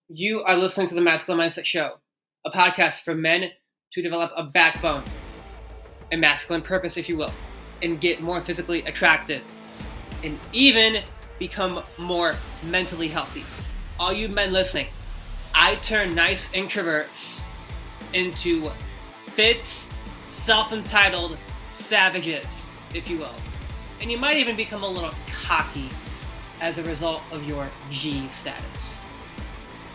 You are listening to the Masculine Mindset Show, a podcast for men to develop a backbone, a masculine purpose, if you will, and get more physically attractive, and even become more mentally healthy. All you men listening, I turn nice introverts into fit, self-entitled savages, if you will. And you might even become a little cocky as a result of your G status.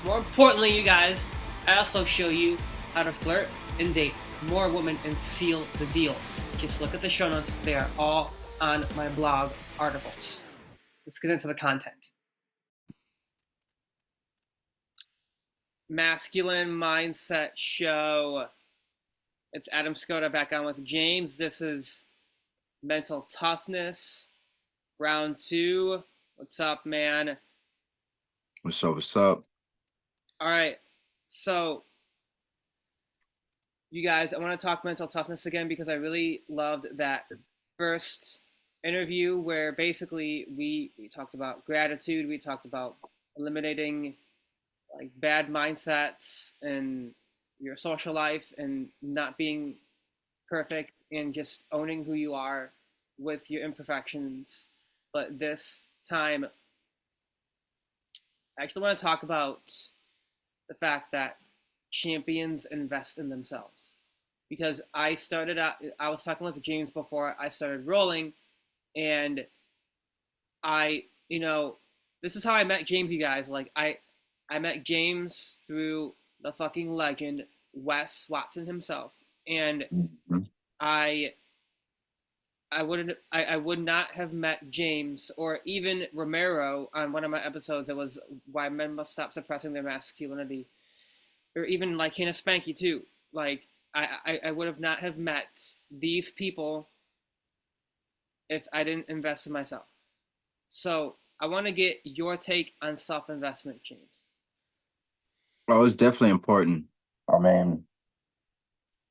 More importantly, you guys, I also show you how to flirt and date more women and seal the deal. Just look at the show notes. They are all on my blog articles. Let's get into the content. Masculine Mindset Show. It's Adam Skoda back on with James. This is Mental Toughness, round 2. What's up, man? What's up? What's up? All right, so you guys, I want to talk mental toughness again because I really loved that first interview where basically we talked about gratitude, we talked about eliminating like bad mindsets in your social life and not being perfect and just owning who you are with your imperfections. But this time, I actually want to talk about the fact that champions invest in themselves. Because I was talking with James before I started rolling, and this is how I met James, you guys. Like, I met James through the fucking legend, Wes Watson himself. And I would not have met James or even Romero on one of my episodes. It was Why Men Must Stop Suppressing Their Masculinity, or even like Hannah Spanky too. Like I would have not have met these people if I didn't invest in myself. So I want to get your take on self-investment, James. Oh, it's definitely important. I mean,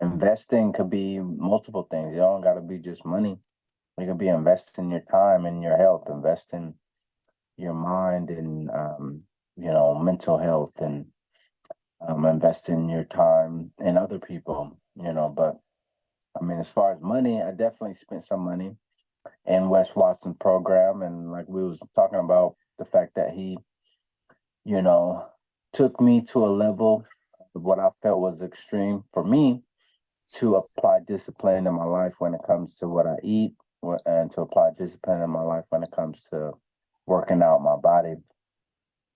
investing could be multiple things. It don't got to be just money. It could be investing your time and your health, investing your mind and mental health, and investing your time in other people. But I mean, as far as money, I definitely spent some money in Wes Watson's program, and like we was talking about the fact that he, took me to a level of what I felt was extreme for me to apply discipline in my life when it comes to what I eat, and to apply discipline in my life when it comes to working out my body.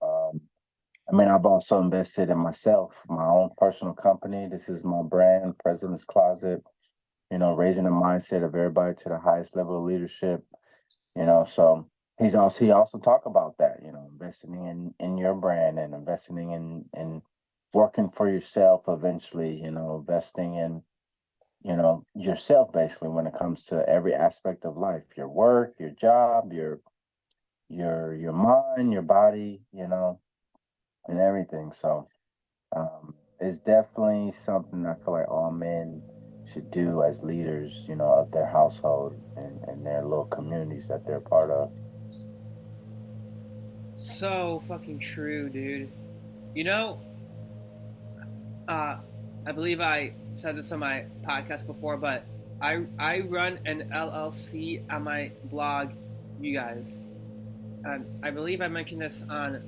I mean, I've also invested in myself, my own personal company. This is my brand, President's Closet, raising the mindset of everybody to the highest level of leadership, so he also talk about that, investing in your brand and investing in working for yourself eventually, investing in yourself basically when it comes to every aspect of life, your work, your job, your mind, your body, and everything. So it's definitely something I feel like all men should do as leaders, of their household and their little communities that they're part of. So fucking true, dude. You know, I believe I said this on my podcast before, but I run an LLC on my blog, you guys. I believe I mentioned this on,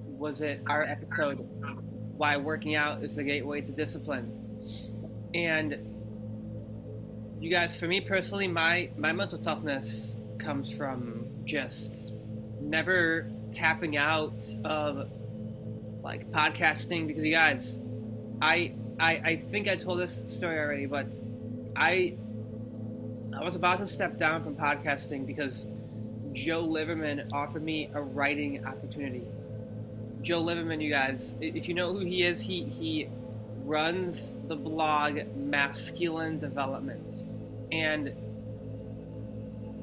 was it our episode, Why Working Out is the Gateway to Discipline. And you guys, for me personally, my mental toughness comes from just never tapping out of like podcasting, because you guys, I think I told this story already, but I was about to step down from podcasting because Joe Liverman offered me a writing opportunity. Joe Liverman, you guys, if you know who he is, he runs the blog Masculine Development, and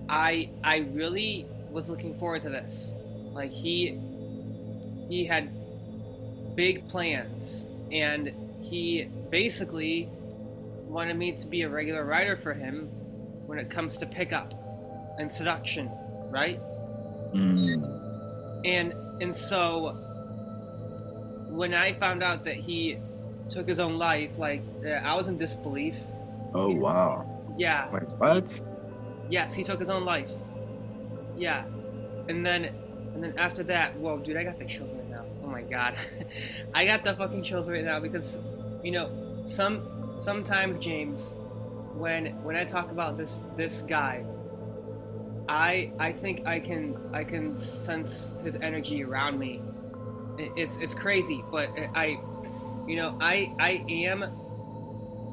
I really was looking forward to this. Like he had big plans, and he basically wanted me to be a regular writer for him when it comes to pickup and seduction, right? Mm. And so when I found out that he took his own life, like I was in disbelief. Oh wow. Yeah. Wait, what? Yes, he took his own life. Yeah. And then after that, whoa, dude, I got the chills right now. Oh my god, I got the fucking chills right now because, you know, sometimes James, when I talk about this guy, I think I can sense his energy around me. It's crazy, but I am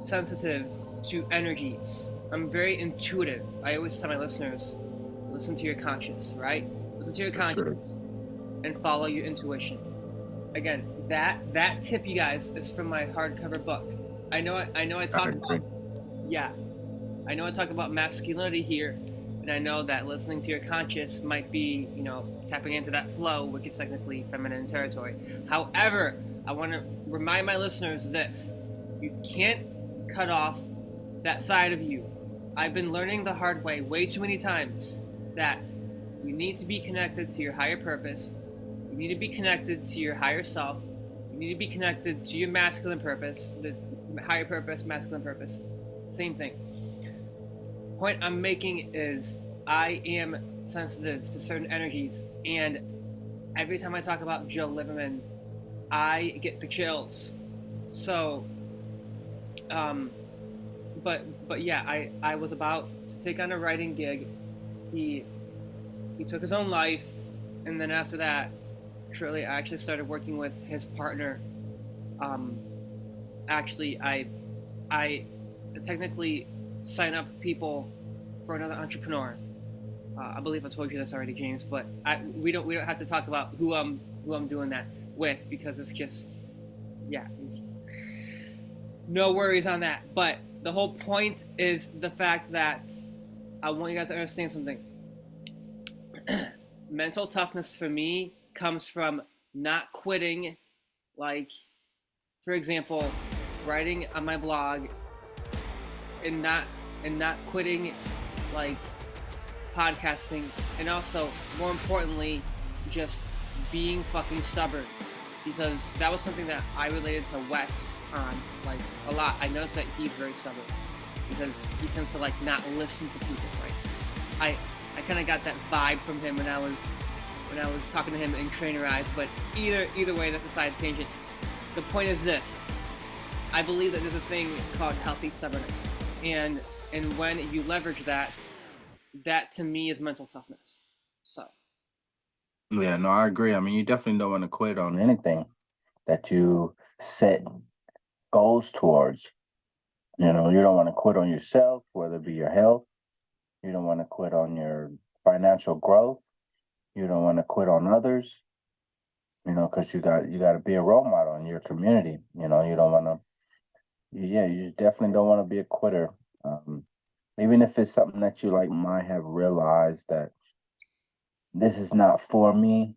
sensitive to energies. I'm very intuitive. I always tell my listeners, listen to your conscious, right? Listen to your conscious and follow your intuition. Again, that tip, you guys, is from my hardcover book. I know I talk about, yeah, I know I talk about masculinity here, and I know that listening to your conscious might be, tapping into that flow, which is technically feminine territory. However, I want to remind my listeners this: you can't cut off that side of you. I've been learning the hard way too many times that you need to be connected to your higher purpose. You need to be connected to your higher self. You need to be connected to your masculine purpose, the higher purpose, masculine purpose. Same thing. Point I'm making is I am sensitive to certain energies, and every time I talk about Joe Lieberman, I get the chills. So, but yeah, I was about to take on a writing gig. He took his own life, and then after that, shortly, I actually started working with his partner. Actually, I technically sign up people for another entrepreneur. I believe I told you this already, James, but we don't have to talk about who I'm doing that with, because it's just, yeah, no worries on that. But the whole point is the fact that I want you guys to understand something. Mental toughness for me comes from not quitting, like, for example, writing on my blog, and not quitting, like, podcasting, and also, more importantly, just being fucking stubborn, because that was something that I related to Wes on, like, a lot. I noticed that he's very stubborn because he tends to, like, not listen to people, right? I kind of got that vibe from him when I was talking to him in Trainer Eyes, but either way, that's a side tangent. The point is this: I believe that there's a thing called healthy stubbornness, and when you leverage that to me is mental toughness. So Yeah, no, I agree. I mean, you definitely don't want to quit on anything that you set goals towards. You don't want to quit on yourself, whether it be your health. You don't want to quit on your financial growth. You don't want to quit on others. Because you got to be a role model in your community. You don't want to. Yeah, you definitely don't want to be a quitter. Even if it's something that you like might have realized that this is not for me,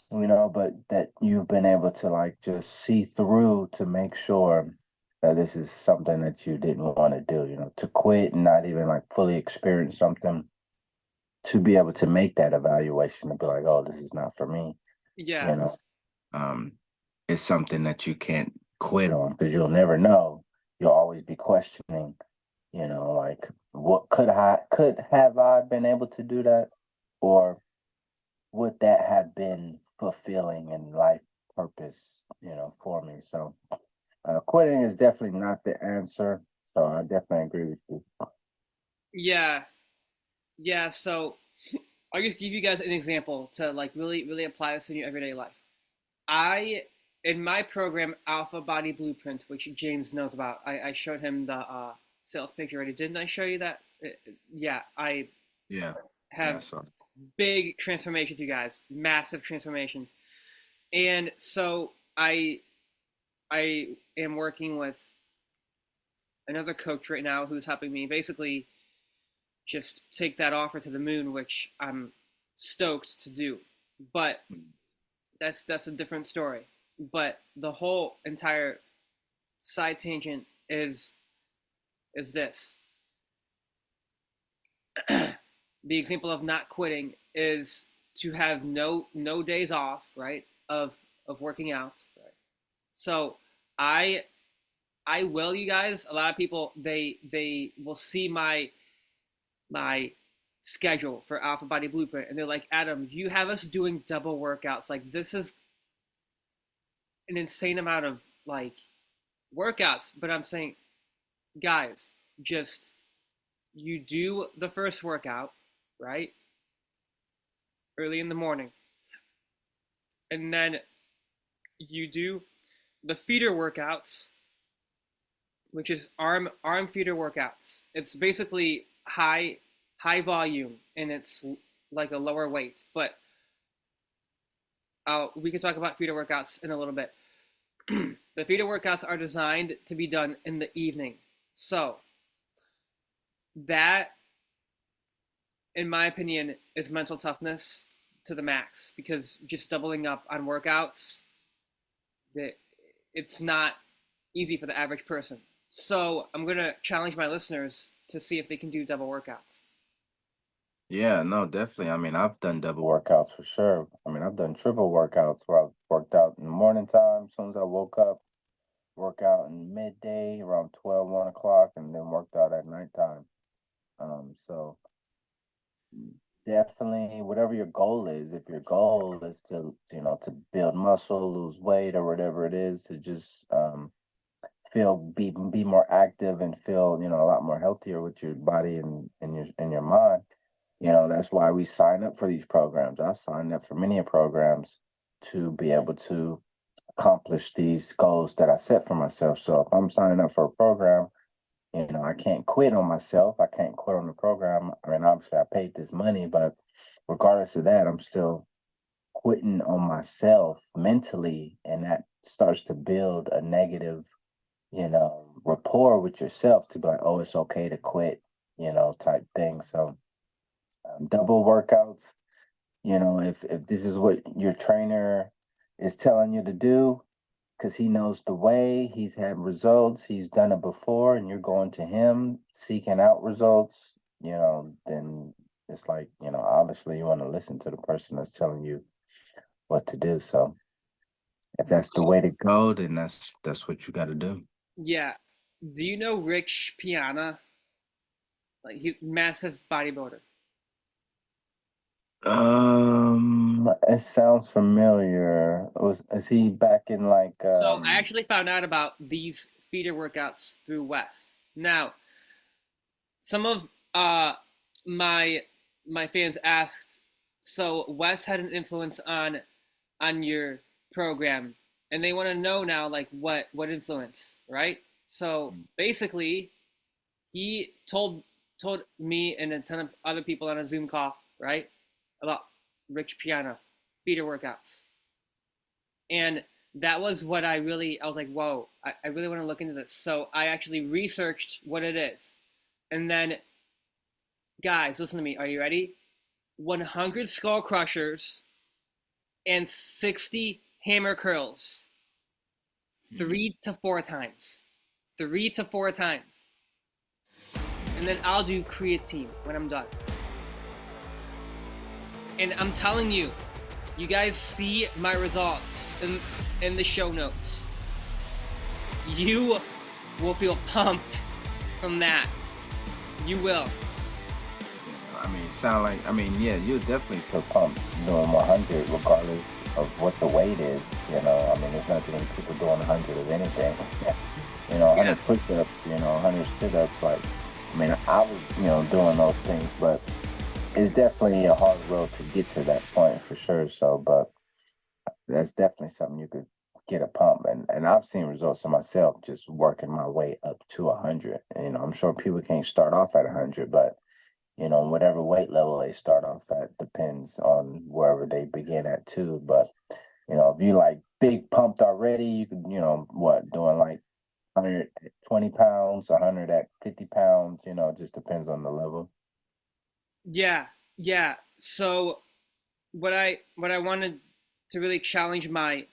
but that you've been able to, like, just see through to make sure that this is something that you didn't want to do, to quit and not even, like, fully experience something, to be able to make that evaluation and be like, oh, this is not for me, yeah, you know. Um, it's something that you can't quit on, because you'll never know. You'll always be questioning, like, what could have I been able to do that? Or would that have been fulfilling and life purpose, for me? So quitting is definitely not the answer. So I definitely agree with you. yeah. So I'll just give you guys an example to, like, really apply this in your everyday life. I In my program Alpha Body Blueprint, which James knows about, I showed him the sales picture already. Didn't I show you that? Yeah, I Yeah. Yeah. have So big transformations, you guys, massive transformations. And so I am working with another coach right now who's helping me basically just take that offer to the moon, which I'm stoked to do. But that's a different story. But the whole entire side tangent is this. The example of not quitting is to have no days off, right? Of working out, right? So I I will, you guys. A lot of people they will see my schedule for Alpha Body Blueprint, and they're like, Adam, you have us doing double workouts. Like this is an insane amount of like workouts. But I'm saying, guys, just you do the first workout, right? Early in the morning. And then you do the feeder workouts, which is arm feeder workouts. It's basically high volume and it's like a lower weight. But we can talk about feeder workouts in a little bit. The feeder workouts are designed to be done in the evening. So that, in my opinion, is mental toughness to the max, because just doubling up on workouts, it's not easy for the average person. So I'm gonna challenge my listeners to see if they can do double workouts. Yeah, no, definitely. I mean, I've done double workouts for sure. I mean, I've done triple workouts where I've worked out in the morning time as soon as I woke up, work out in midday around 12, 1 o'clock, and then worked out at nighttime. So definitely whatever your goal is, if your goal is to, to build muscle, lose weight, or whatever it is, to just be more active and feel, a lot more healthier with your body and your mind. That's why we sign up for these programs. I signed up for many programs to be able to accomplish these goals that I set for myself. So if I'm signing up for a program, I can't quit on myself. I can't quit on the program. I mean, obviously I paid this money, but regardless of that, I'm still quitting on myself mentally, and that starts to build a negative, rapport with yourself to be like, oh, it's okay to quit, type thing. So double workouts, if this is what your trainer is telling you to do, because he knows the way, he's had results, he's done it before, and you're going to him seeking out results, then it's like, obviously you want to listen to the person that's telling you what to do. So if that's the way to go, then that's what you got to do. Yeah. Do you know Rich Piana? Like he massive bodybuilder. It sounds familiar. Is he back in like So I actually found out about these feeder workouts through Wes. Now, some of my my fans asked, so Wes had an influence on your program, and they want to know now like what influence, right? So basically, he told me and a ton of other people on a Zoom call, right, about Rich Piana feeder workouts, and that was what I was like, whoa, I really want to look into this. So I actually researched what it is, and then guys, listen to me. Are you ready? 100 skull crushers and 60 hammer curls, Mm. 3 to 4 times, 3 to 4 times, and then I'll do creatine when I'm done. And I'm telling you, you guys see my results in the show notes. You will feel pumped from that. You will. I mean, yeah, you definitely feel pumped doing 100, regardless of what the weight is. I mean, there's not too many people doing 100 of anything. Yeah. 100 push-ups, 100 sit-ups. Like, I mean, I was, doing those things, but it's definitely a hard road to get to that point for sure. So, but that's definitely something you could get a pump, and I've seen results in myself just working my way up to 100. And, I'm sure people can't start off at 100, but whatever weight level they start off at depends on wherever they begin at too. But if you like big pumped already, you could, what, doing like 100 at 20 pounds, 100 at 50 pounds, it just depends on the level. Yeah, yeah. So what I wanted to really challenge my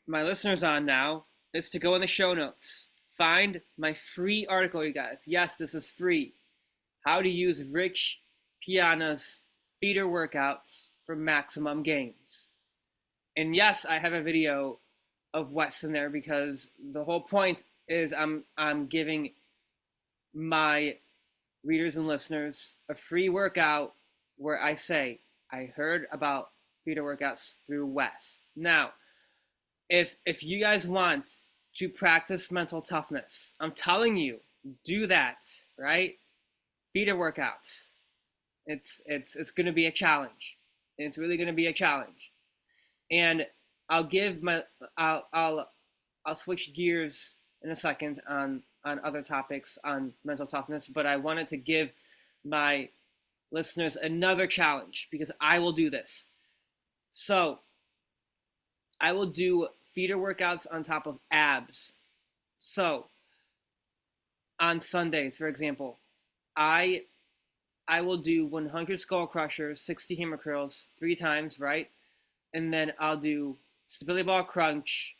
listeners on now is to go in the show notes, find my free article, you guys. Yes, this is free. How to use Rich Piana's feeder workouts for maximum gains. And yes, I have a video of Wes in there, because the whole point is I'm giving my readers and listeners a free workout where I say I heard about feeder workouts through Wes. Now, if you guys want to practice mental toughness, I'm telling you, do that, right? Feeder workouts. It's going to be a challenge. It's really going to be a challenge. And I'll give my I'll switch gears in a second on other topics on mental toughness, but I wanted to give my listeners another challenge because I will do this. So I will do feeder workouts on top of abs. So on Sundays, for example, I will do 100 skull crushers, 60 hammer curls 3 times, right? And then I'll do stability ball crunch,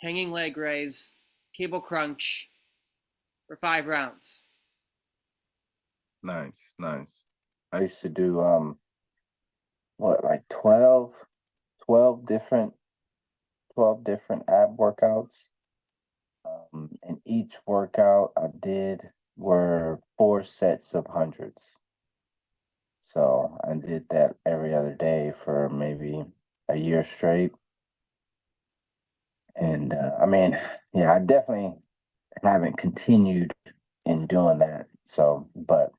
hanging leg raise, cable crunch for 5 rounds. Nice. I used to do like 12 different ab workouts. And each workout I did were 4 sets of hundreds. So I did that every other day for maybe a year straight. And I mean, yeah, I definitely haven't continued in doing that. So, but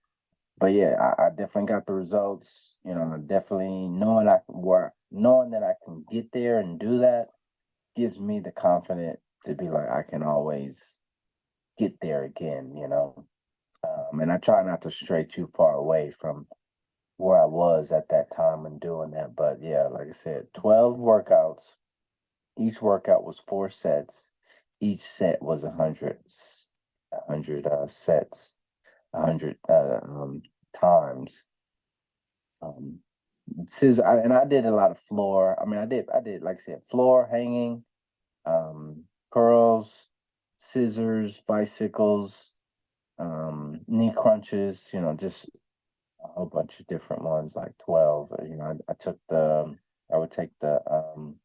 yeah, I definitely got the results. You know, definitely knowing that I can get there and do that gives me the confidence to be like I can always get there again. You know, and I try not to stray too far away from where I was at that time and doing that. But yeah, like I said, 12 workouts. Each workout was 4 sets. Each set was 100 sets, 100 times. Scissor, and I did a lot of floor. I mean, I did like I said, floor hanging, curls, scissors, bicycles, knee crunches. You know, just a whole bunch of different ones, like 12. You know, I would take the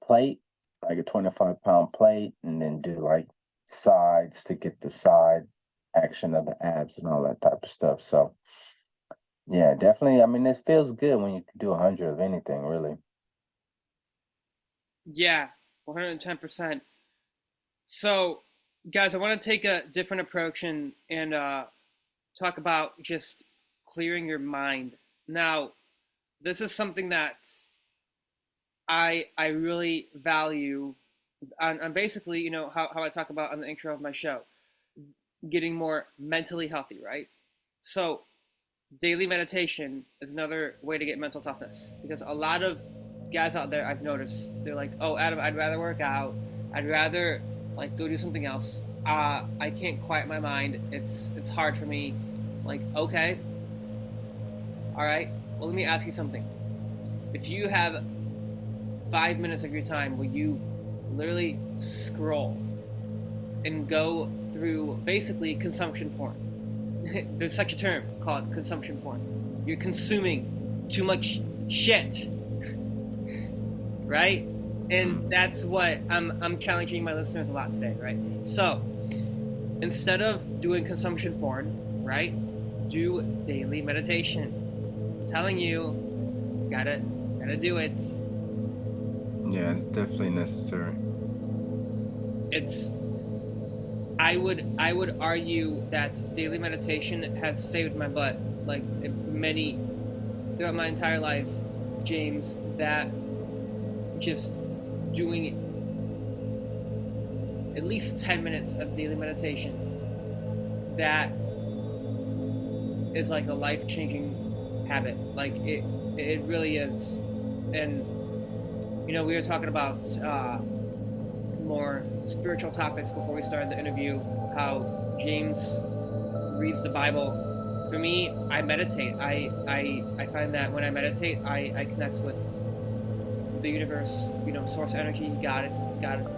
plate, like a 25-pound plate, and then do like sides to get the side action of the abs and all that type of stuff. So yeah, definitely. I mean, it feels good when you can do 100 of anything, really. Yeah, 110%. So, guys, I want to take a different approach and talk about just clearing your mind. Now, this is something that I really value on basically, how I talk about on the intro of my show, getting more mentally healthy, right? So daily meditation is another way to get mental toughness, because a lot of guys out there I've noticed, they're like, oh, Adam, I'd rather work out. I'd rather like go do something else. I can't quiet my mind. It's hard for me. Like, okay. All right. Well, let me ask you something. If you have 5 minutes of your time where you literally scroll and go through basically consumption porn. There's such a term called consumption porn. You're consuming too much shit. Right? And that's what I'm challenging my listeners a lot today, right? So instead of doing consumption porn, right, do daily meditation. I'm telling you, gotta do it. Yeah, it's definitely necessary. I would argue that daily meditation has saved my butt, like throughout my entire life, James, that just doing at least 10 minutes of daily meditation, that is like a life-changing habit. Like it really is. And we were talking about more spiritual topics before we started the interview, how James reads the Bible. For me, I meditate. I find that when I meditate, I connect with the universe, source energy, God,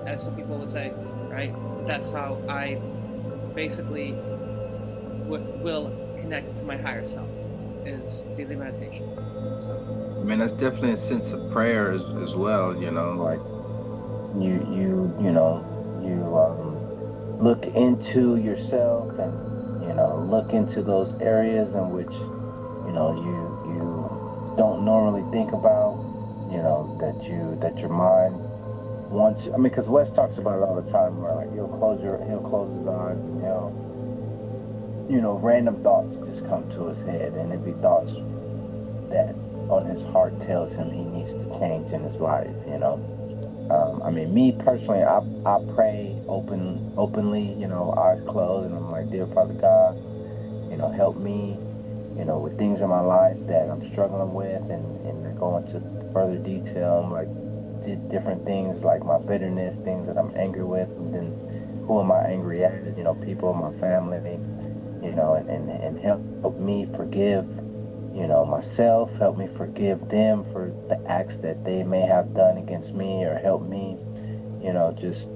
as some people would say, right? That's how I basically will connect to my higher self, is daily meditation. So, I mean, that's definitely a sense of prayer as well, like you look into yourself and look into those areas in which you don't normally think about, that your mind wants. I mean, because Wes talks about it all the time, where like he'll close his eyes and he'll, random thoughts just come to his head, and it'd be thoughts that on his heart tells him he needs to change in his life. I mean, me personally, I pray openly, eyes closed, and I'm like, dear Father God, help me, with things in my life that I'm struggling with, and I go into further detail, like did different things like my bitterness, things that I'm angry with, and then who am I angry at? People, my family, and help me forgive, myself, help me forgive them for the acts that they may have done against me, or help me, just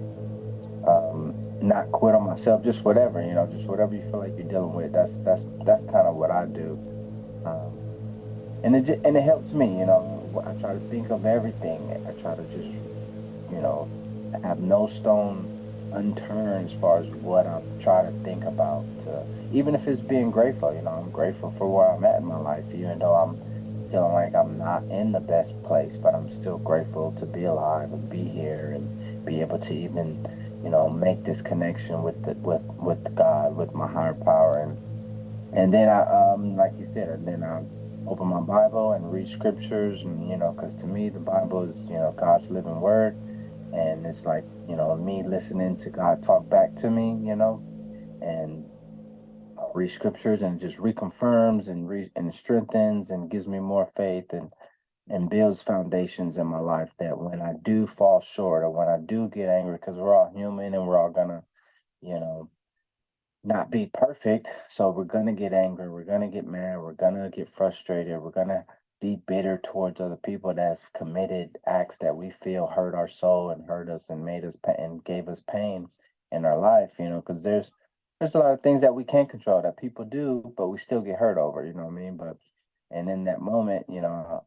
not quit on myself, just whatever, just whatever you feel like you're dealing with. That's kind of what I do. Um, and it helps me, I try to think of everything. I try to just, you know, have no stone unturned as far as what I try to think about. Even if it's being grateful, I'm grateful for where I'm at in my life, even though I'm feeling like I'm not in the best place, but I'm still grateful to be alive and be here and be able to even, make this connection with with God, with my higher power. And then like you said, and then I open my Bible and read scriptures, and because to me the Bible is, God's living word, and it's like, me listening to God talk back to me, and read scriptures, and it just reconfirms and strengthens and gives me more faith, and builds foundations in my life, that when I do fall short, or when I do get angry, because we're all human and we're all gonna, you know not be perfect. So we're gonna get angry, we're gonna get mad, we're gonna get frustrated, we're gonna be bitter towards other people that's committed acts that we feel hurt our soul and hurt us and made us and gave us pain in our life. Because there's a lot of things that we can't control that people do, but we still get hurt over. You know what I mean? But and in that moment, I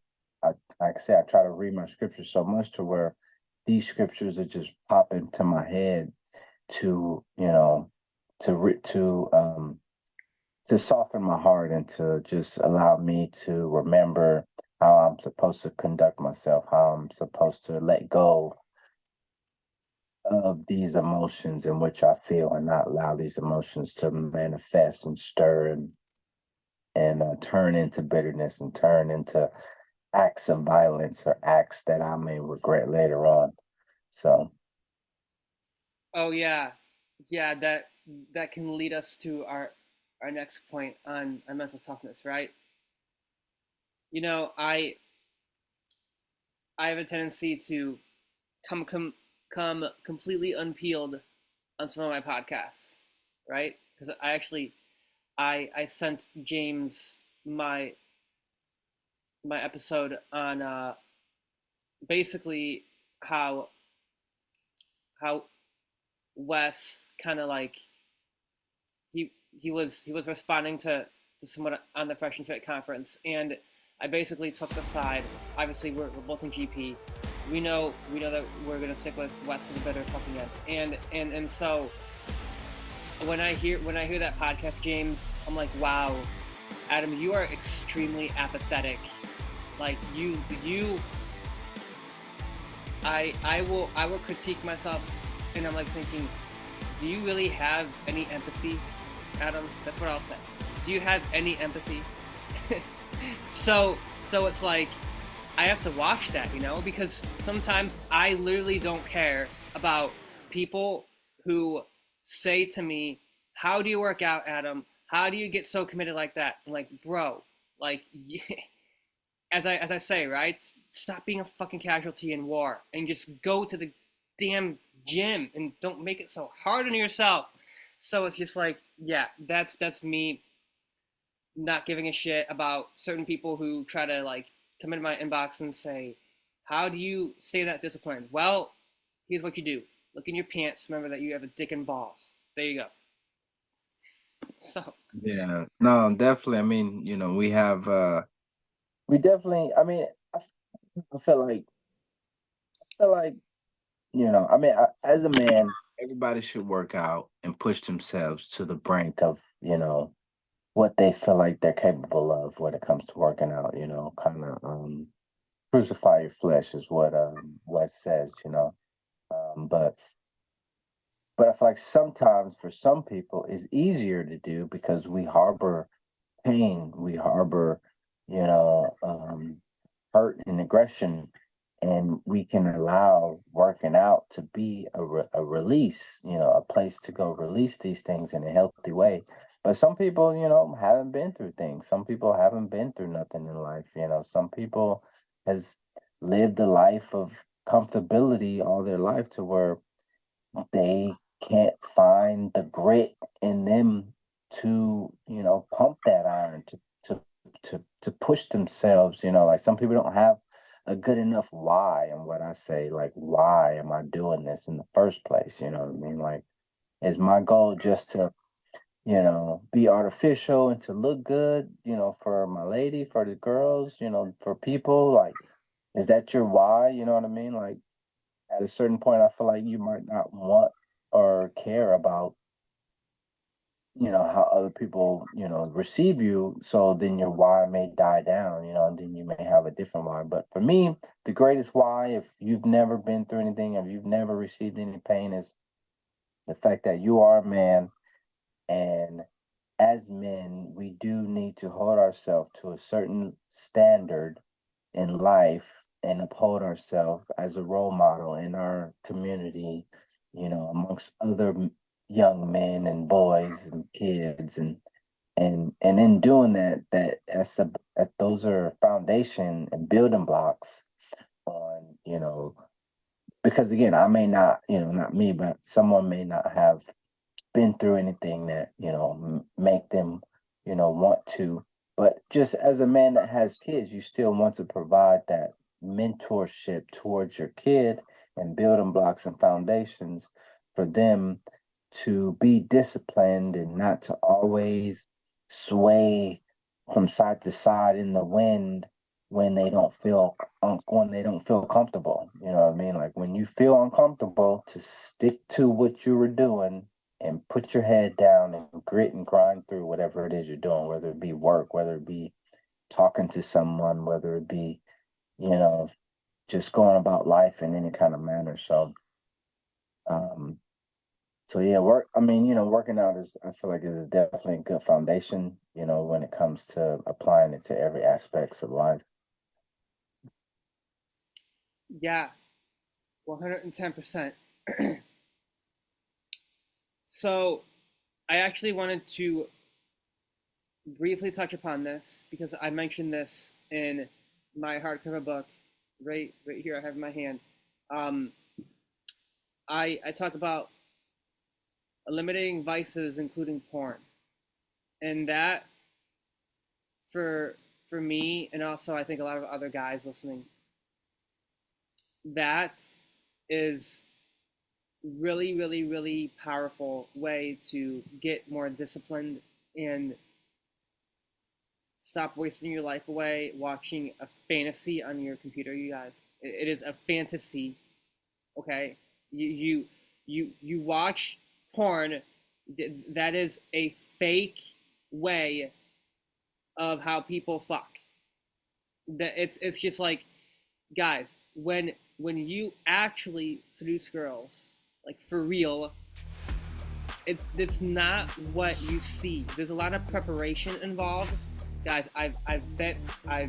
like I said, I try to read my scriptures so much to where these scriptures are just pop into my head to to re- to soften my heart, and to just allow me to remember how I'm supposed to conduct myself, how I'm supposed to let go of these emotions in which I feel, and not allow these emotions to manifest and stir, and turn into bitterness, and turn into acts of violence, or acts that I may regret later on. So Oh yeah, yeah. That can lead us to our next point on mental toughness, right? I have a tendency to come come come completely unpeeled on some of my podcasts, right? Because I sent James my episode on basically how how Wes kind of like he was responding to someone on the Fresh and Fit conference, and I basically took the side. Obviously, we're both in GP. We know that we're gonna stick with Wes to the bitter fucking end, and so when I hear that podcast, James, I'm like, wow, Adam, you are extremely apathetic. Like I will critique myself, and I'm like thinking, do you really have any empathy, Adam? That's what I'll say. Do you have any empathy? So it's like I have to watch that, because sometimes I literally don't care about people who say to me, "How do you work out, Adam? How do you get so committed like that?" I'm like, bro, like, as I say, right? Stop being a fucking casualty in war and just go to the damn gym and don't make it so hard on yourself. So it's just like, yeah, that's me not giving a shit about certain people who try to like come into my inbox and say, "How do you stay that disciplined?" Well, here's what you do: look in your pants. Remember that you have a dick and balls. There you go. So yeah, no, definitely. I mean, we definitely. I mean, I, f- I feel like I mean, as a man, everybody should work out and push themselves to the brink of, what they feel like they're capable of when it comes to working out, kind of crucify your flesh is what it says, but I feel like sometimes for some people it's easier to do because we harbor pain, we harbor, hurt and aggression, and we can allow working out to be a release, a place to go release these things in a healthy way. But some people, haven't been through things. Some people haven't been through nothing in life. Some people has lived a life of comfortability all their life to where they can't find the grit in them to, pump that iron to push themselves, like some people don't have a good enough why. And what I say, like, why am I doing this in the first place? You know what I mean? Like, is my goal just to, be artificial and to look good, for my lady, for the girls, for people? Like, is that your why? You know what I mean? Like, at a certain point, I feel like you might not want or care about, how other people, receive you. So then your why may die down, and then you may have a different why. But for me, the greatest why, if you've never been through anything, if you've never received any pain, is the fact that you are a man, and as men, we do need to hold ourselves to a certain standard in life and uphold ourselves as a role model in our community, amongst other young men and boys and kids, and in doing that, that those are foundation and building blocks on, because again, I may not, not me, but someone may not have been through anything that make them want to, but just as a man that has kids, you still want to provide that mentorship towards your kid and building blocks and foundations for them to be disciplined and not to always sway from side to side in the wind when they don't feel comfortable. You know what I mean? Like, when you feel uncomfortable, to stick to what you were doing and put your head down and grit and grind through whatever it is you're doing, whether it be work, whether it be talking to someone, whether it be, you know, just going about life in any kind of manner. Um, so yeah, working out is, I feel like, is definitely a good foundation, when it comes to applying it to every aspects of life. Yeah, 110%. So I actually wanted to briefly touch upon this because I mentioned this in my hardcover book, right here I have in my hand. Um, I talk about eliminating vices, including porn, and that for for me, and also I think a lot of other guys listening, that is really powerful way to get more disciplined and stop wasting your life away watching a fantasy on your computer. You guys, it is a fantasy. Okay, you watch porn. That is a fake way of how people fuck. That it's just like, guys, when you actually seduce girls, like for real, it's not what you see. There's a lot of preparation involved, guys. I've okay.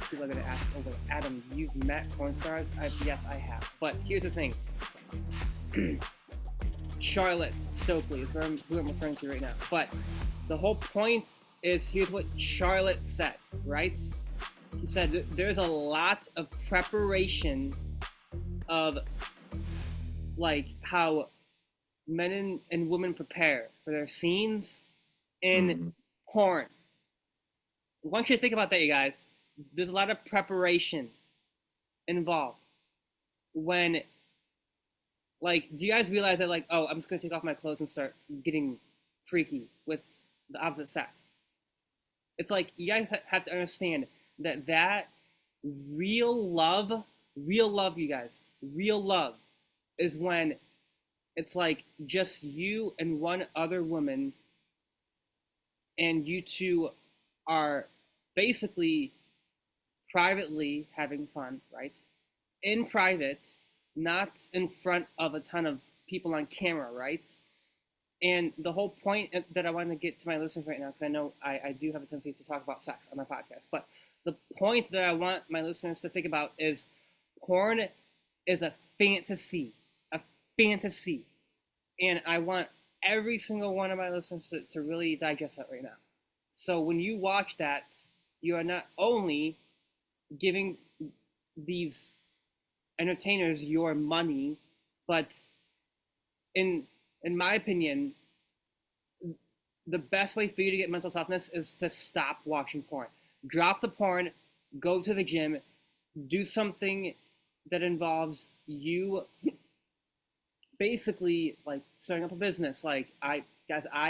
People are gonna ask, oh wait, Adam, you've met porn stars? Yes, I have. But here's the thing. Charlotte Stokely is who I'm referring to right now. But the whole point is, here's what Charlotte said, right? She said there's a lot of preparation of like how men and women prepare for their scenes in Mhm. porn. I want you to think about that, you guys. There's a lot of preparation involved when, like, do you guys realize that, like, oh, I'm just gonna take off my clothes and start getting freaky with the opposite sex? It's like, you guys have to understand that real love Real love, you guys. Real love is when it's like just you and one other woman, and you two are basically privately having fun, right? In private, not in front of a ton of people on camera, right? And the whole point that I want to get to my listeners right now, because I know I do have a tendency to talk about sex on my podcast, but the point that I want my listeners to think about is porn is a fantasy, a fantasy. And I want every single one of my listeners to really digest that right now. So when you watch that, you are not only giving these entertainers your money, but in in my opinion, the best way for you to get mental toughness is to stop watching porn. Drop the porn, go to the gym, do something that involves you basically like starting up a business. Like I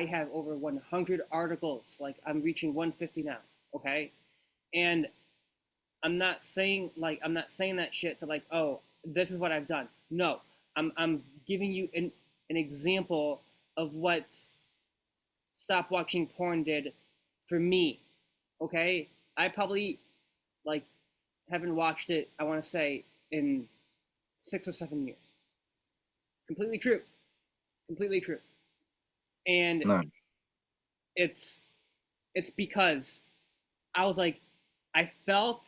have over 100 articles. Like I'm reaching 150 now, okay? And I'm not saying that shit to like, oh, this is what I've done. No, I'm giving you an example of what stop watching porn did for me. Okay, I probably like haven't watched it. I want to say in 6 or 7 years. Completely true. Completely true. And No. it's it's because I was like, I felt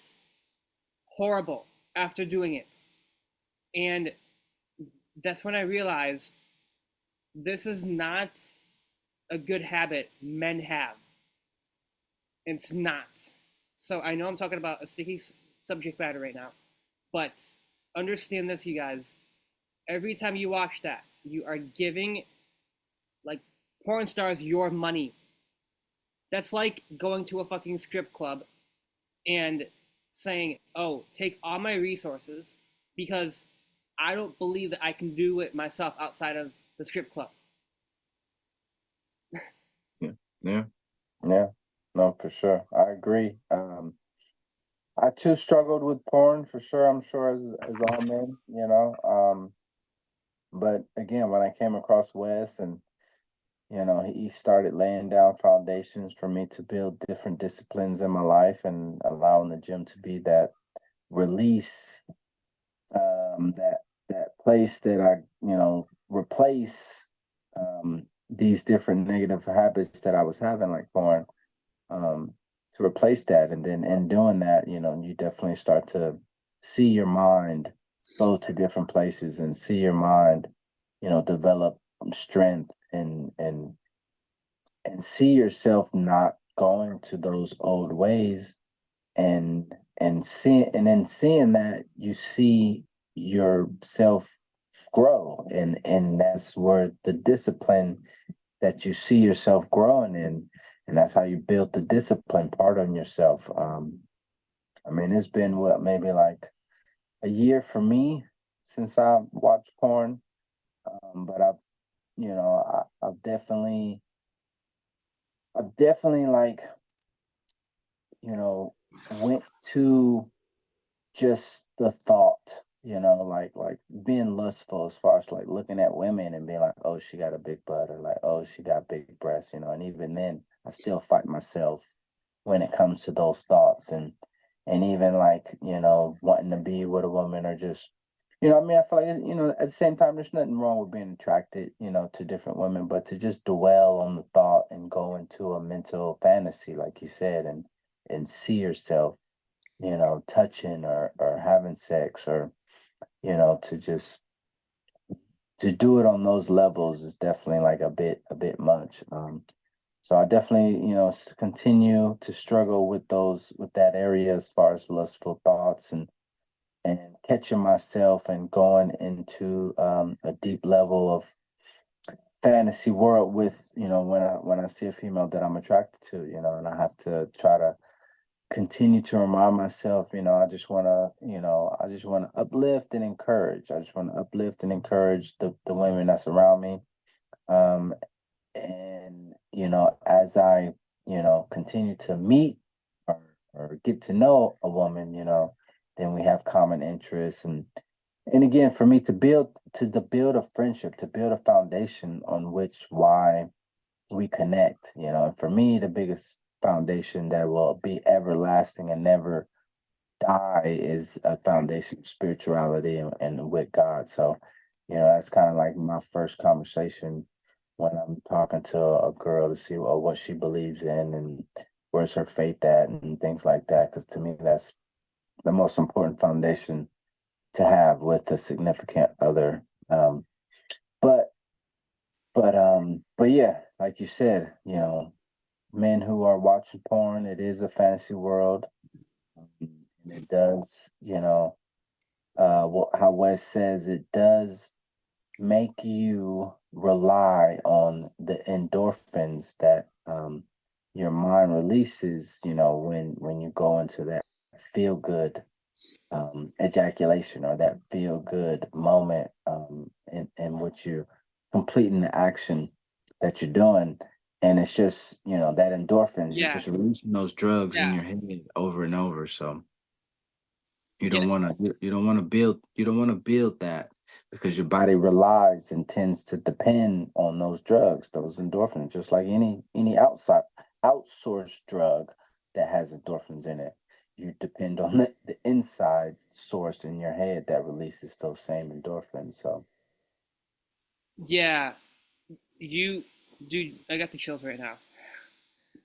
horrible after doing it, and that's when I realized this is not a good habit men have. It's not. So I know I'm talking about a sticky subject matter right now, but understand this, you guys. Every time you watch that, you are giving like porn stars your money. That's like going to a fucking strip club and saying, "Oh, take all my resources because I don't believe that I can do it myself outside of the strip club." Yeah. Yeah. Yeah. No, for sure. I agree. I too struggled with porn for sure. I'm sure as all men, you know. But again, when I came across Wes and he started laying down foundations for me to build different disciplines in my life and allowing the gym to be that release, that place that I, replace these different negative habits that I was having, like porn, um, to replace that. And then in doing that, you definitely start to see your mind go to different places and see your mind, develop strength and see yourself not going to those old ways and then seeing that you see yourself grow and that's where the discipline that you see yourself growing in, and that's how you build the discipline part on yourself. I mean, it's been what, maybe like a year for me since I watched porn. But I've definitely like, you know, went to just the thought, like being lustful as far as like looking at women and being like, oh, she got a big butt, or like, oh, she got big breasts, and even then I still fight myself when it comes to those thoughts and even like, wanting to be with a woman or just I mean, I feel like at the same time there's nothing wrong with being attracted, to different women, but to just dwell on the thought and go into a mental fantasy, like you said, and see yourself touching or having sex or, to just to do it on those levels is definitely like a bit much. So I definitely, continue to struggle with that area as far as lustful thoughts and catching myself and going into a deep level of fantasy world with, when I see a female that I'm attracted to, and I have to try to continue to remind myself, I just want to uplift and encourage. I just want to uplift and encourage the women that's around me. Um, and, as I, continue to meet or get to know a woman, then we have common interests. And again, for me to build a friendship, to build a foundation on which why we connect, and for me, the biggest foundation that will be everlasting and never die is a foundation of spirituality and with God. So, that's kind of like my first conversation when I'm talking to a girl to see what she believes in and where's her faith at and things like that. Because to me, that's the most important foundation to have with a significant other. Um, but but yeah, like you said, men who are watching porn, it is a fantasy world, and it does, how Wes says it does make you rely on the endorphins that your mind releases, when you go into that feel good ejaculation or that feel good moment in which you're completing the action that you're doing. And it's just, that endorphins, you're Yeah, just releasing those drugs in yeah, your head over and over. So you yeah, don't want to you don't want to build that because your body relies and tends to depend on those drugs, those endorphins, just like any outside outsourced drug that has endorphins in it. You depend on the inside source in your head that releases those same endorphins. So yeah. You, dude, I got the chills right now.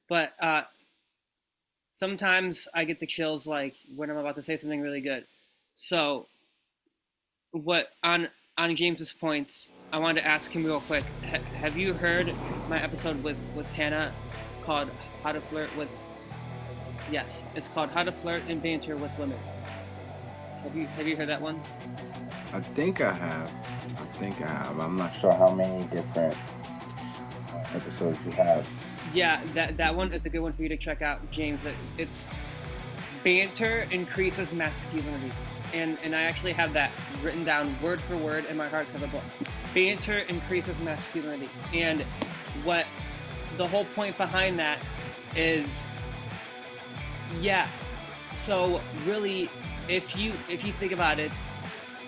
But sometimes I get the chills like when I'm about to say something really good. So what on James's points, I wanted to ask him real quick. Have you heard my episode with Hannah called "How to Flirt with"? Yes, it's called "How to Flirt and Banter with Women." Have you heard that one? I think I have. I'm not sure how many different episodes you have. Yeah, that one is a good one for you to check out, James. It's banter increases masculinity, and I actually have that written down word for word in my hardcover book. Banter increases masculinity, and what the whole point behind that is, yeah. So really, if you think about it,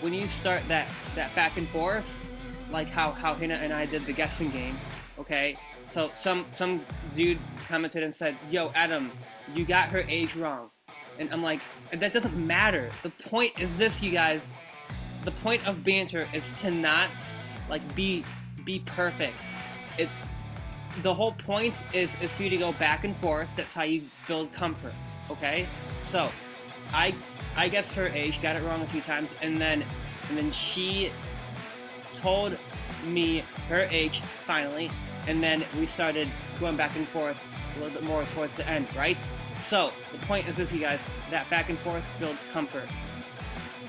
when you start that back and forth, like how Hannah and I did the guessing game, okay? So some dude commented and said, "Yo, Adam, you got her age wrong," and I'm like, that doesn't matter. The point is this, you guys. The point of banter is to not like be perfect. It the whole point is for you to go back and forth. That's how you build comfort. Okay, so I I guessed her age, got it wrong a few times, and then she told me her age finally, and then we started going back and forth a little bit more towards the end, right? So the point is this, you guys, that back and forth builds comfort.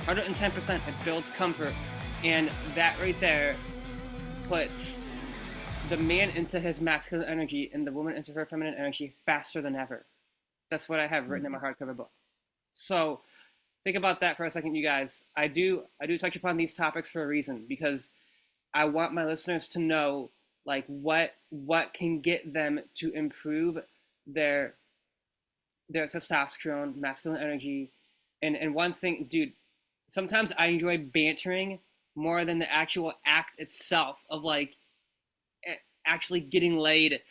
110%, it builds comfort, and that right there puts the man into his masculine energy and the woman into her feminine energy faster than ever. That's what I have written in my hardcover book. So think about that for a second, you guys. I do touch upon these topics for a reason, because I want my listeners to know like what can get them to improve their their testosterone, masculine energy. And one thing, dude, sometimes I enjoy bantering more than the actual act itself of like actually getting laid,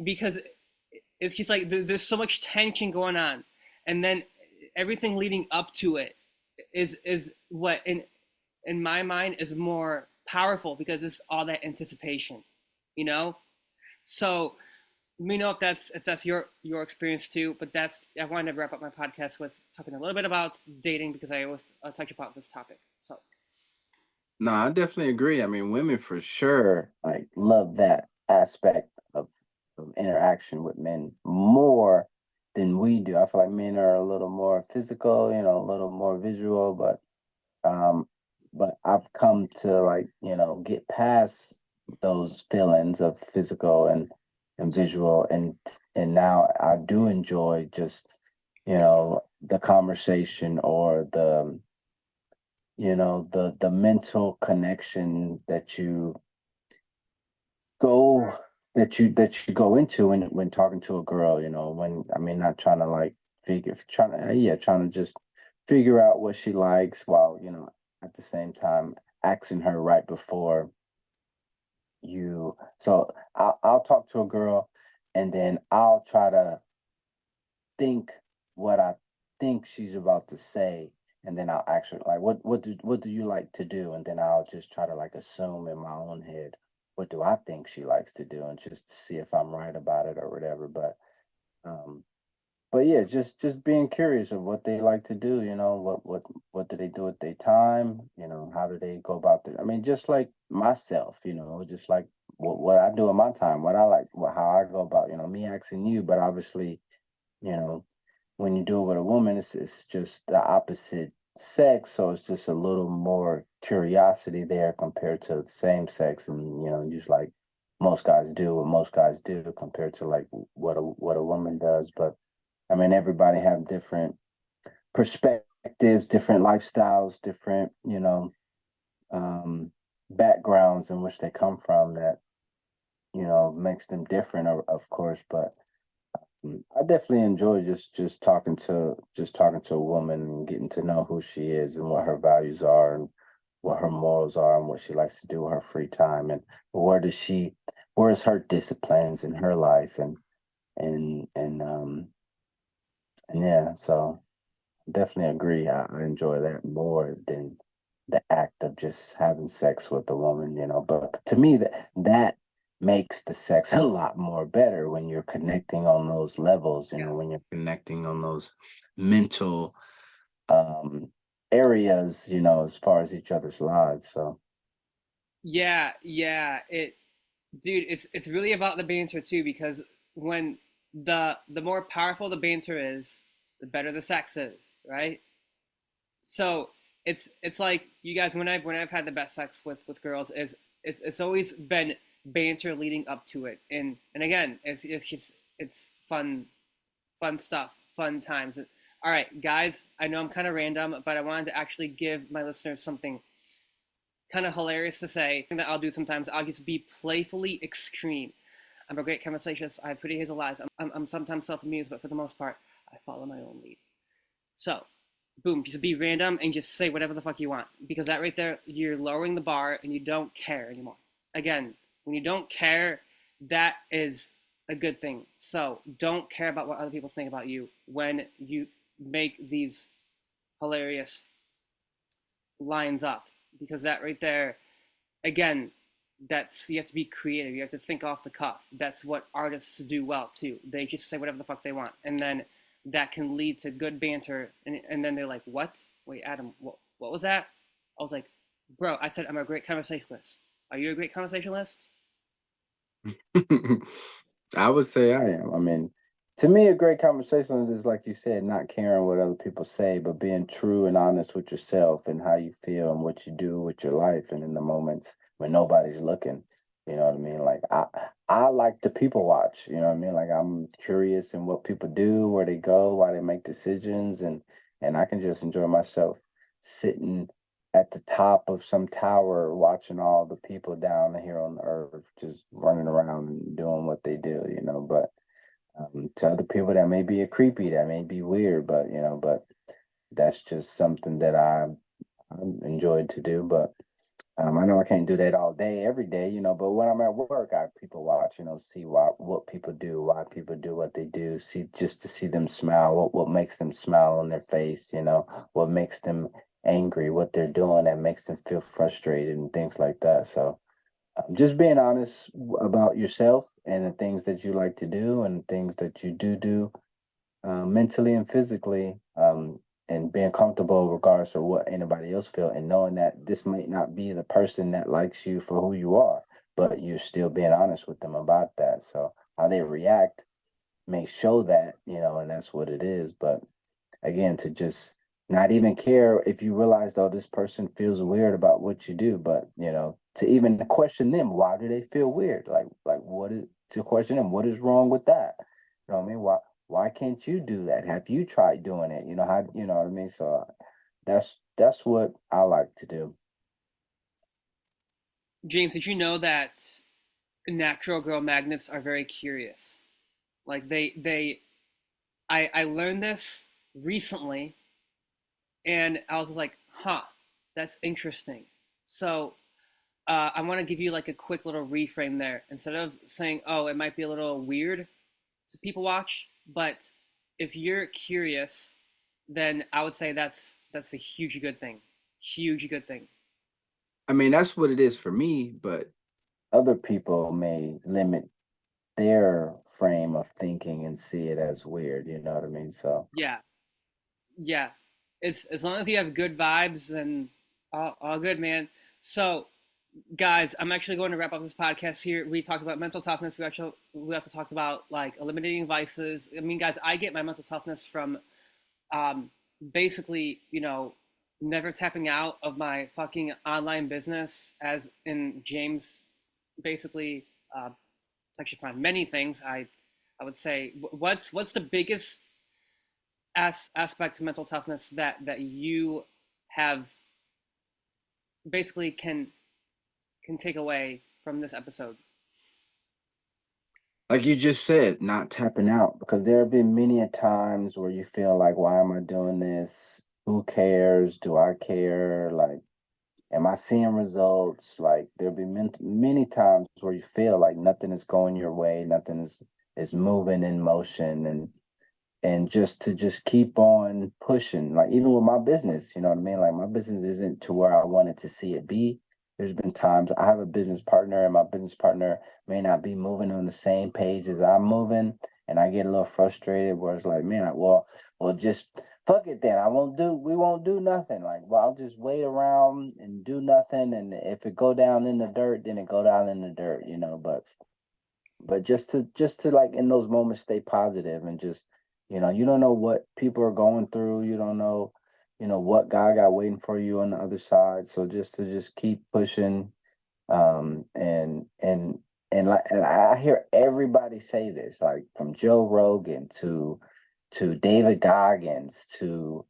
because it's just like there's so much tension going on, and then everything leading up to it is what in my mind is more powerful, because it's all that anticipation, you know. So let me know if that's your experience too. But that's I wanted to wrap up my podcast with talking a little bit about dating, because I always touch about this topic. So No, I definitely agree. I mean, women for sure like love that aspect of interaction with men more than we do. I feel like men are a little more physical, a little more visual, um but I've come to like, get past those feelings of physical and visual and now I do enjoy just, the conversation or the mental connection go that you go into when talking to a girl, when I mean not trying to like trying to just figure out what she likes while, at the same time asking her right before you. So I'll talk to a girl and then I'll try to think what I think she's about to say, and then I'll actually like, what do you like to do? And then I'll just try to like assume in my own head, what do I think she likes to do, and just to see if I'm right about it or whatever. Um, but yeah, just being curious of what they like to do. What do they do with their time? How do they go about their? I mean, just like myself. Just like what I do in my time, what I like, how I go about. Me asking you, but obviously, you know, when you do it with a woman, it's just the opposite sex, so it's just a little more curiosity there compared to the same sex, and just like most guys do what most guys do compared to like what a woman does. But I mean, everybody have different perspectives, different lifestyles, different um, backgrounds in which they come from that makes them different, of course, but. I definitely enjoy just talking to a woman and getting to know who she is and what her values are and what her morals are and what she likes to do with her free time and where is her disciplines in her life and and um and yeah, so definitely agree. I enjoy that more than the act of just having sex with a woman, But to me, that makes the sex a lot more better when you're connecting on those levels, Yeah. when you're connecting on those mental um areas, as far as each other's lives. So Yeah, yeah. Dude, it's really about the banter too, because when the more powerful the banter is, the better the sex is, right? So it's like you guys, when I've had the best sex with girls, is it's always been banter leading up to it, and again, it's just it's fun stuff, fun times. All right, guys, I know I'm kind of random, but I wanted to actually give my listeners something kind of hilarious to say. That I'll do sometimes. I'll just be playfully extreme. I'm a great conversationalist. I have pretty hazel eyes. I'm sometimes self-amused, but for the most part, I follow my own lead. So, boom, just be random and just say whatever the fuck you want. Because that right there, you're lowering the bar and you don't care anymore. Again, when you don't care, that is a good thing. So, don't care about what other people think about you when you make these hilarious lines up. Because that right there, again, that's you have to be creative. You have to think off the cuff. That's what artists do well too. They just say whatever the fuck they want, and then that can lead to good banter. And then they're like, "What? Wait, Adam, what was that?" I was like, "Bro, I said I'm a great conversationalist. Are you a great conversationalist?" I would say I am. I mean, to me, a great conversation is like you said, not caring what other people say, but being true and honest with yourself and how you feel and what you do with your life and in the moments when nobody's looking. You know what I mean? Like I like to people watch. You know what I mean? Like I'm curious in what people do, where they go, why they make decisions, and I can just enjoy myself sitting at the top of some tower watching all the people down here on earth just running around and doing what they do. But to other people that may be a creepy, that may be weird, but that's just something that I enjoyed to do. But I know I can't do that all day, every day, but when I'm at work, I people watch, see what people do, why people do what they do, see just to see them smile, what makes them smile on their face, what makes them angry, what they're doing that makes them feel frustrated and things like that. So just being honest about yourself and the things that you like to do and things that you do mentally and physically, and being comfortable regardless of what anybody else feel, and knowing that this might not be the person that likes you for who you are, but you're still being honest with them about that. So how they react may show that, and that's what it is. But again, to just not even care if you realize, oh, this person feels weird about what you do, but to even question them, why do they feel weird? Like what is to question them, what is wrong with that? You know what I mean? Why can't you do that? Have you tried doing it? How you know what I mean? So that's what I like to do. James, did you know that natural girl magnets are very curious? Like I learned this recently, And I was like, huh, that's interesting. So I want to give you like a quick little reframe there. Instead of saying, oh, it might be a little weird to people watch, but if you're curious, then I would say that's a huge good thing. Huge good thing. I mean, that's what it is for me, but Other people may limit their frame of thinking and see it as weird, you know what I mean? So Yeah, yeah. It's as long as you have good vibes and all good, man. So guys, I'm actually going to wrap up this podcast here. We talked about mental toughness. We also talked about like eliminating vices. I mean, guys, I get my mental toughness from um, basically, never tapping out of my fucking online business, as in James basically touched upon many things. I would say, what's the biggest aspect to mental toughness that you have basically can take away from this episode? like you just said, not tapping out, because there have been many a times where you feel like, why am I doing this? Who cares? Do I care? Like, am I seeing results? Like, there'll be many times where you feel like nothing is going your way, nothing is moving in motion, and just keep on pushing. Like, even with my business, you know what I mean? Like, my business isn't to where I wanted to see it be. There's been times I have a business partner, and my business partner may not be moving on the same page as I'm moving, and I get a little frustrated where it's like, man, well, just fuck it then. We won't do nothing. Like, well, I'll just wait around and do nothing, and if it go down in the dirt, then it go down in the dirt, you know. But just to like in those moments stay positive, and just, you don't know what people are going through. You don't know, what God got waiting for you on the other side. So just keep pushing. And I hear everybody say this, like from Joe Rogan to David Goggins to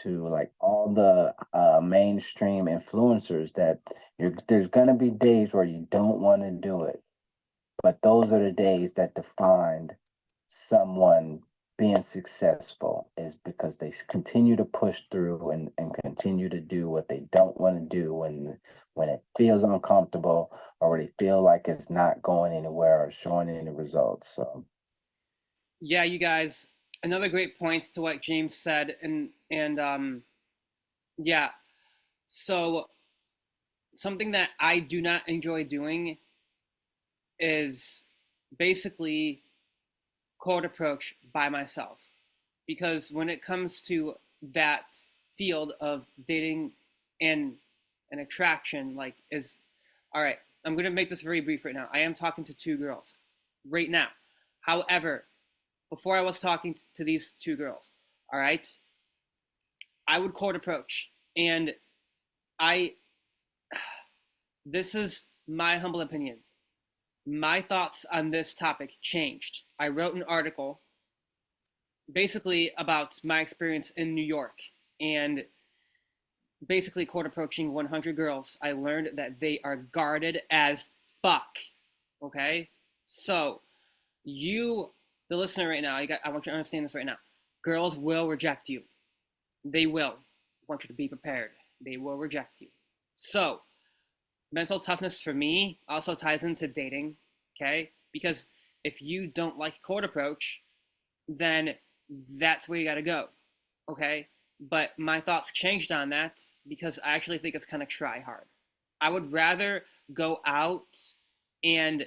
like all the mainstream influencers, that there's gonna be days where you don't want to do it, but those are the days that defined someone being successful, is because they continue to push through and continue to do what they don't want to do when it feels uncomfortable, or they feel like it's not going anywhere or showing any results. So Yeah, you guys, another great point to what James said, and yeah. So something that I do not enjoy doing is basically cold approach by myself, because when it comes to that field of dating and an attraction, like, is all right. I'm gonna make this very brief right now. I am talking to two girls right now. However, before I was talking to these two girls, all right, I would cold approach, and I this is my humble opinion. My thoughts on this topic changed. I wrote an article basically about my experience in New York, and basically cold approaching 100 girls. I learned that they are guarded as fuck. Okay? So, you, the listener right now, I want you to understand this right now. Girls will reject you. They will. I want you to be prepared. They will reject you. So, mental toughness for me also ties into dating, okay? Because if you don't like cold approach, then that's where you gotta go, okay? But my thoughts changed on that because I actually think it's kind of try hard. I would rather go out and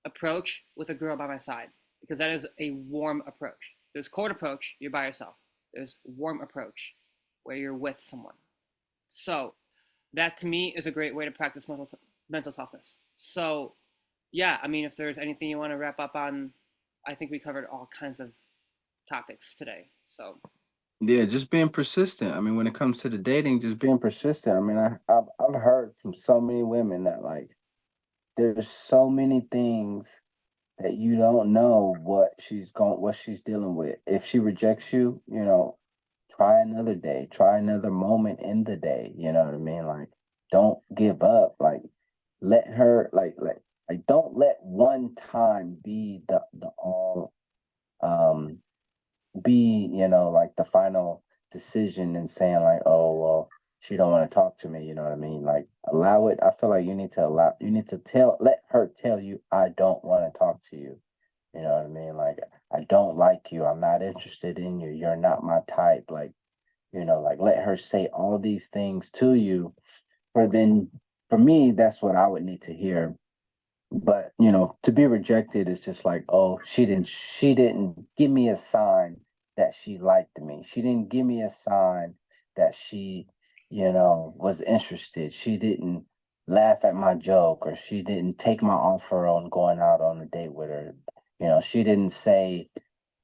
approach with a girl by my side, because that is a warm approach. There's cold approach, you're by yourself. There's warm approach, where you're with someone. So that to me is a great way to practice mental toughness. So yeah, I mean, if there's anything you want to wrap up on, I think we covered all kinds of topics today. So yeah, just being persistent. I mean, when it comes to the dating, just being being persistent. I mean, I've heard from so many women that, like, there's so many things that you don't know what she's dealing with. If she rejects you, try another day, try another moment in the day. You know what I mean? Like, don't give up. Like, let her like don't let one time be the all um be, like the final decision and saying like, oh well, she don't want to talk to me, you know what I mean? Like allow it. I feel like you need to let her tell you, I don't want to talk to you. You know what I mean? Like I don't like you. I'm not interested in you. You're not my type. Like, like let her say all these things to you. For then for me, that's what I would need to hear. But to be rejected is just like, oh, she didn't give me a sign that she liked me. She didn't give me a sign that she was interested. She didn't laugh at my joke, or she didn't take my offer on going out on a date with her. She didn't say,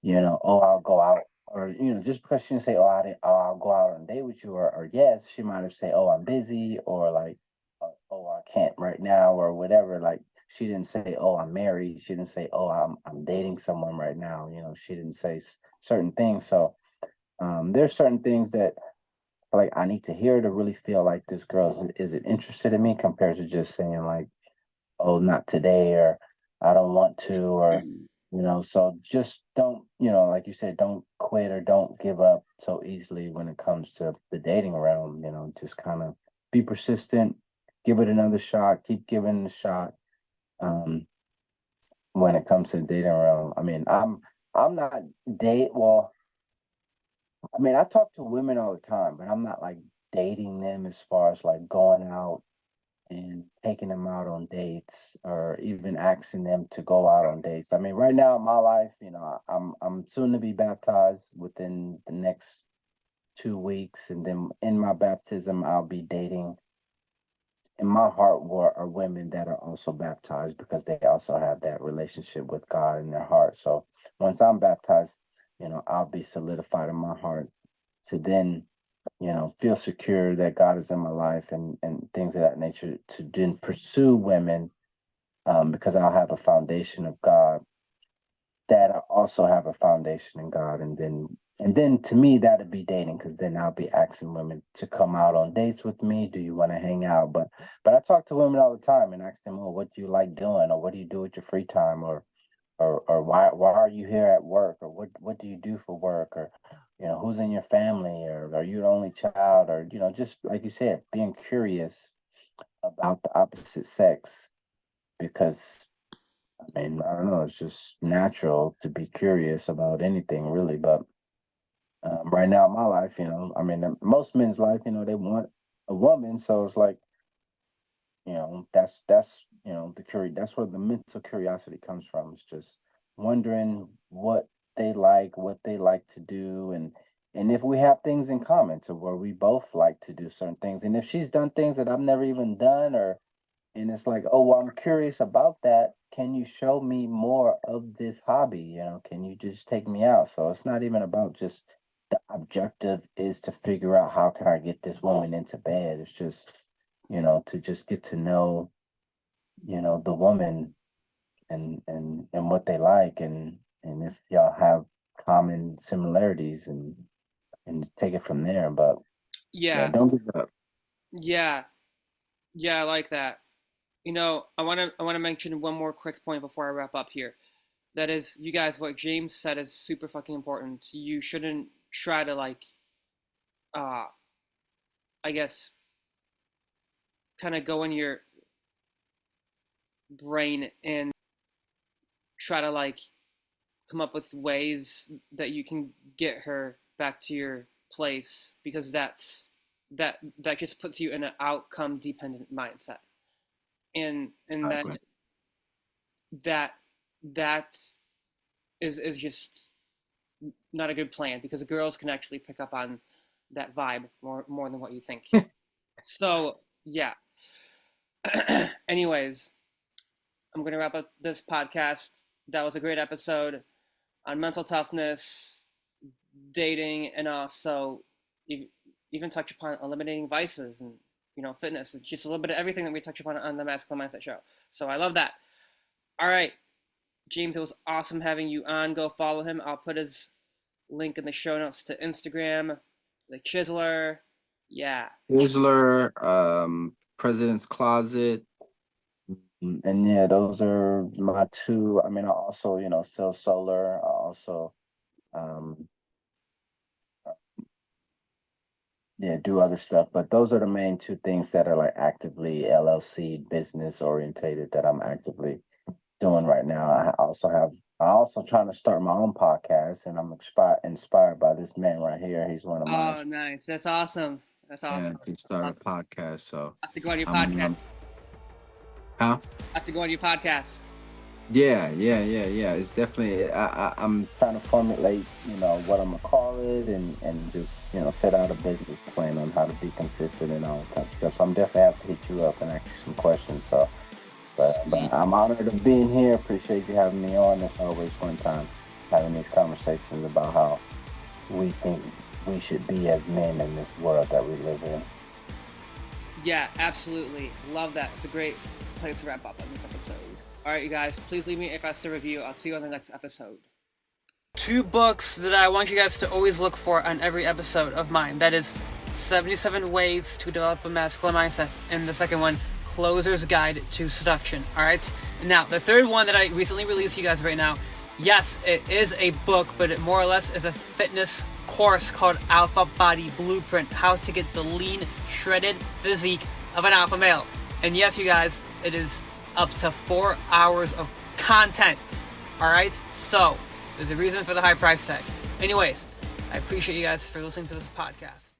oh, I'll go out, or just because she didn't say, I'll go out on a date with you, or yes, she might have said, oh, I'm busy, or like, oh, I can't right now, or whatever. Like she didn't say, oh, I'm married. She didn't say, oh, I'm dating someone right now. She didn't say certain things. So there's certain things that like I need to hear to really feel like this girl is it interested in me, compared to just saying like, oh, not today, or I don't want to, or so just don't, like you said, don't quit or don't give up so easily when it comes to the dating realm. Just kind of be persistent, give it another shot, keep giving it a shot. Um, when it comes to the dating realm, I mean, I'm not date well. I mean, I talk to women all the time, but I'm not like dating them as far as like going out and taking them out on dates, or even asking them to go out on dates. I mean, right now in my life, I'm soon to be baptized within the next 2 weeks, and then in my baptism, I'll be dating. In my heart are women that are also baptized, because they also have that relationship with God in their heart. So once I'm baptized, I'll be solidified in my heart to then feel secure that God is in my life, and things of that nature, to then pursue women, because I'll have a foundation of God, that I also have a foundation in God. And then to me, that'd be dating, because then I'll be asking women to come out on dates with me. Do you want to hang out? But I talk to women all the time and ask them, oh, what do you like doing, or what do you do with your free time, or why are you here at work, or what do you do for work, or who's in your family, or are you the only child, or just like you said, being curious about the opposite sex, because I mean, I don't know, it's just natural to be curious about anything really. But right now in my life, I mean, most men's life, they want a woman. So it's like, that's that's where the mental curiosity comes from. It's just wondering what they like to do, and if we have things in common to where we both like to do certain things. And if she's done things that I've never even done, or and it's like, oh, well, I'm curious about that. Can you show me more of this hobby? Can you just take me out? So it's not even about just the objective is to figure out how can I get this woman into bed. It's just, to just get to know, the woman, and what they like, and if y'all have common similarities, and take it from there. But yeah, Yeah, don't give up. yeah, yeah. I like that. I want to mention one more quick point before I wrap up here. That is, you guys, what James said is super fucking important. You shouldn't try to like, uh, I guess, kind of go in your brain and try to like come up with ways that you can get her back to your place, because that just puts you in an outcome dependent mindset, and I then agree. that that is just not a good plan, because the girls can actually pick up on that vibe more than what you think. So yeah. Anyways, I'm gonna wrap up this podcast. That was a great episode on mental toughness, dating, and also even touch upon eliminating vices and fitness. It's just a little bit of everything that we touch upon on the Masculine Mindset Show. So I love that. All right, James, it was awesome having you on. Go follow him. I'll put his link in the show notes to Instagram, the Chizeler. Yeah. Chizeler, President's Closet. And yeah, those are my two. I mean, I also, sell solar. I also, um, do other stuff. But those are the main two things that are like actively LLC business orientated that I'm actively doing right now. I also trying to start my own podcast, and I'm inspired by this man right here. He's one of my Oh, nice. That's awesome. That's Yeah, awesome. to start a podcast. So I have to go on your I'm podcast. huh? I have to go on your podcast. Yeah. It's definitely I'm trying to formulate, what I'm gonna call it, and just set out a business plan on how to be consistent and all that type of stuff. So I'm definitely have to hit you up and ask you some questions. So, but I'm honored of being here. Appreciate you having me on. It's always fun time having these conversations about how we think we should be as men in this world that we live in. Yeah, absolutely. Love that. It's a great place to wrap up on this episode. All right, you guys, please leave me a 5-star review. I'll see you on the next episode. 2 books that I want you guys to always look for on every episode of mine. That is 77 Ways to Develop a Masculine Mindset, and the second one, Closer's Guide to Seduction. All right? Now, the third one that I recently released to you guys right now, yes, it is a book, but it more or less is a fitness course called Alpha Body Blueprint, how to get the lean, shredded physique of an alpha male. And yes, you guys, it is up to 4 hours of content. Alright? So, there's a reason for the high price tag. Anyways, I appreciate you guys for listening to this podcast.